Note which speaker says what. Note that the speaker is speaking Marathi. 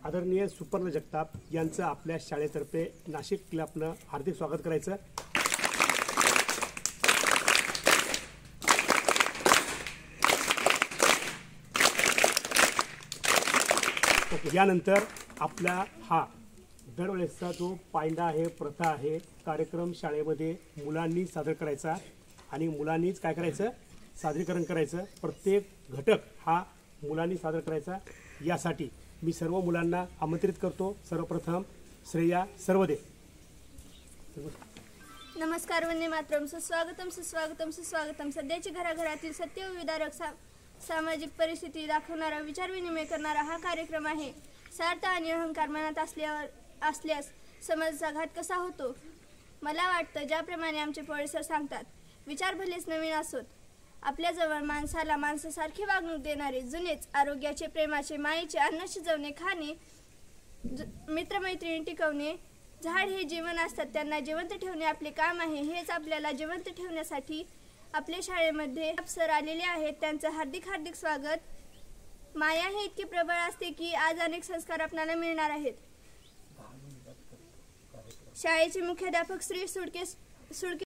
Speaker 1: आदरणीय सुपर्ण जगताप यांचं आपल्या शाळेतर्फे नाशिक क्लबनं हार्दिक स्वागत करायचं। यानंतर आपला हा दरवेळेसचा जो पायंडा आहे, प्रथा आहे, कार्यक्रम शाळेमध्ये मुलांनी सादर करायचा आणि मुलांनीच काय करायचं, सादरीकरण करायचं। प्रत्येक घटक हा मुलांनी सादर करायचा। यासाठी मी सर्व मुलांना आमंत्रित करतो। सर्वप्रथम श्रेया सर्वदे।
Speaker 2: नमस्कार, वंदे मातरम, सुस्वागतम सुस्वागतम सुस्वागतम। सध्याची घराघरातील सत्य व विदारक सामाजिक परिस्थिती दाखवणारा, विचार विनिमय करणारा हा कार्यक्रम आहे। स्वार्थ आणि अहंकार मनात असल्यास समाजाचा घात कसा होतो? मला वाटतं ज्याप्रमाणे आमचे पोळीसर सांगतात, विचार भलेच नवीन असोत, आपल्याजवळ माणसाला माणसासारखी वागणूक देणारे, जुनेच आरोग्याचे, प्रेमाचे, मायेचे अन्न शिजवणे, खाणे, मित्रमैत्रिणी टिकवणे, झाड हे जीवन असतात, त्यांना जिवंत ठेवणे आपले काम आहे। हेच आपल्याला जिवंत ठेवण्यासाठी आपल्या शाळेमध्ये सर आलेले आहेत, त्यांचं हार्दिक हार्दिक स्वागत। माया हे इतके प्रबळ असते की आज अनेक संस्कार आपल्याला मिळणार आहेत। शाळेचे मुख्याध्यापक श्री सुडके